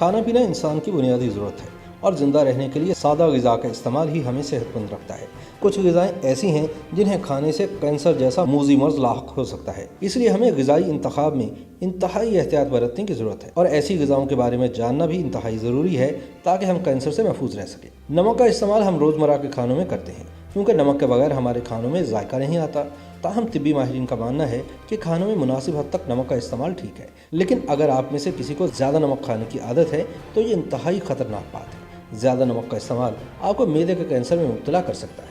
खाना पीना इंसान की बुनियादी ज़रूरत है और ज़िंदा रहने के लिए सादा ग़िज़ा का इस्तेमाल ही हमें सेहतमंद रखता है। कुछ ग़िज़ाएँ ऐसी हैं जिन्हें खाने से कैंसर जैसा मूज़ी मर्ज़ लाहक हो सकता है, इसलिए हमें ग़िज़ाई इंतखाब में इंतहाई एहतियात बरतने की ज़रूरत है और ऐसी ग़िज़ाओं के बारे में जानना भी इंतहाई ज़रूरी है ताकि हम कैंसर से महफूज रह सकें। नमक का इस्तेमाल हम रोज़मर्रा के खानों में करते हैं क्योंकि नमक के बगैर हमारे खानों में जायका नहीं आता। ताहम तिब्बी माहिरीन का मानना है कि खानों में मुनासिब हद तक नमक का इस्तेमाल ठीक है, लेकिन अगर आप में से किसी को ज़्यादा नमक खाने की आदत है तो ये इंतहाई ख़तरनाक बात है। ज़्यादा नमक का इस्तेमाल आपको मैदे के कैंसर में मुब्तला कर सकता है,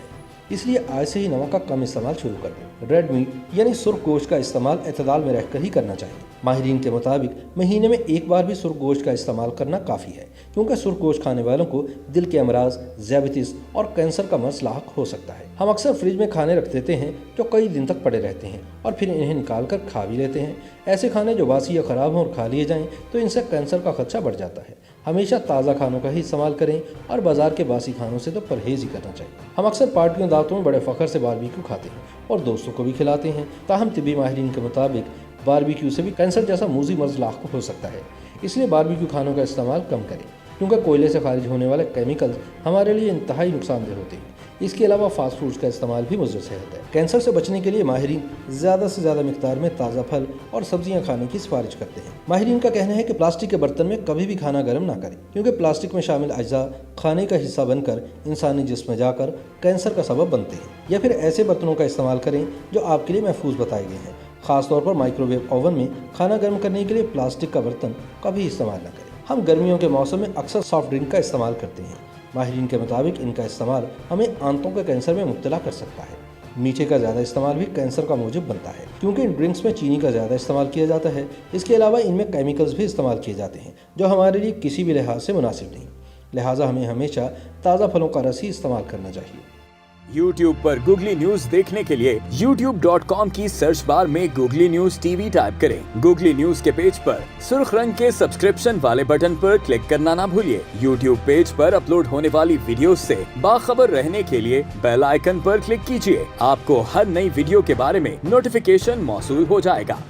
इसलिए आज से ही नमक का कम इस्तेमाल शुरू कर दें। रेड मीट यानी सुर्ख गोश्त का इस्तेमाल एतदाल में रहकर ही करना चाहिए। माहिरीन के मुताबिक महीने में एक बार भी सुर्ख गोश्त का इस्तेमाल करना काफ़ी है, क्योंकि सुर्ख गोश्त खाने वालों को दिल के अमराज, ज़ियाबतीस और कैंसर का मर्ज़ लाहक हो सकता है। हम अक्सर फ्रिज में खाने रख देते हैं जो कई दिन तक पड़े रहते हैं और फिर इन्हें निकाल कर खा भी लेते हैं। ऐसे खाने जो बासी या ख़राब हों और खा लिए जाएँ तो इनसे कैंसर का खदशा बढ़ जाता है। हमेशा ताज़ा खानों का ही इस्तेमाल करें और बाज़ार के बासी खानों से तो परहेज़ ही करना चाहिए। हम अक्सर पार्टियों दावतों में बड़े फ़ख्र से बारबेक्यू खाते हैं और दोस्तों को भी खिलाते हैं। ताहम तिब्बी माहिरीन के मुताबिक बारबेक्यू से भी कैंसर जैसा मूज़ी मर्ज़ लाहक हो सकता है, इसलिए बारबेक्यू खानों का इस्तेमाल कम करें क्योंकि कोयले से खारिज होने वाले केमिकल्स हमारे लिए इंतहाई नुकसानदेह होते हैं। इसके अलावा फास्ट फूड्स का इस्तेमाल भी मुज़र सेहत है। कैंसर से बचने के लिए माहिरीन ज़्यादा से ज़्यादा मिकदार में ताज़ा फल और सब्जियां खाने की सिफारिश करते हैं। माहिरीन का कहना है कि प्लास्टिक के बर्तन में कभी भी खाना गर्म ना करें, क्योंकि प्लास्टिक में शामिल अज्जा खाने का हिस्सा बनकर इंसानी जिस्म में जाकर कैंसर का सबब बनते हैं। या फिर ऐसे बर्तनों का इस्तेमाल करें जो आपके लिए महफूज बताए गए हैं। ख़ासतौर पर माइक्रोवेव ओवन में खाना गर्म करने के लिए प्लास्टिक का बर्तन कभी इस्तेमाल न करें। हम गर्मियों के मौसम में अक्सर सॉफ्ट ड्रिंक का इस्तेमाल करते हैं। माहिरीन के मुताबिक इनका इस्तेमाल हमें आंतों के कैंसर में मुब्तला कर सकता है। मीठे का ज़्यादा इस्तेमाल भी कैंसर का मूजिब बनता है, क्योंकि इन ड्रिंक्स में चीनी का ज़्यादा इस्तेमाल किया जाता है। इसके अलावा इनमें केमिकल्स भी इस्तेमाल किए जाते हैं जो हमारे लिए किसी भी लिहाज से मुनासिब नहीं। लिहाजा हमें हमेशा ताज़ा फलों का रस ही इस्तेमाल करना चाहिए। YouTube पर Googly न्यूज देखने के लिए youtube.com की सर्च बार में Googly न्यूज टीवी टाइप करें। Googly न्यूज के पेज पर सुर्ख रंग के सब्सक्रिप्शन वाले बटन पर क्लिक करना ना भूलिए। YouTube पेज पर अपलोड होने वाली वीडियोस से बाखबर रहने के लिए बेल आइकन पर क्लिक कीजिए। आपको हर नई वीडियो के बारे में नोटिफिकेशन मौसूल हो जाएगा।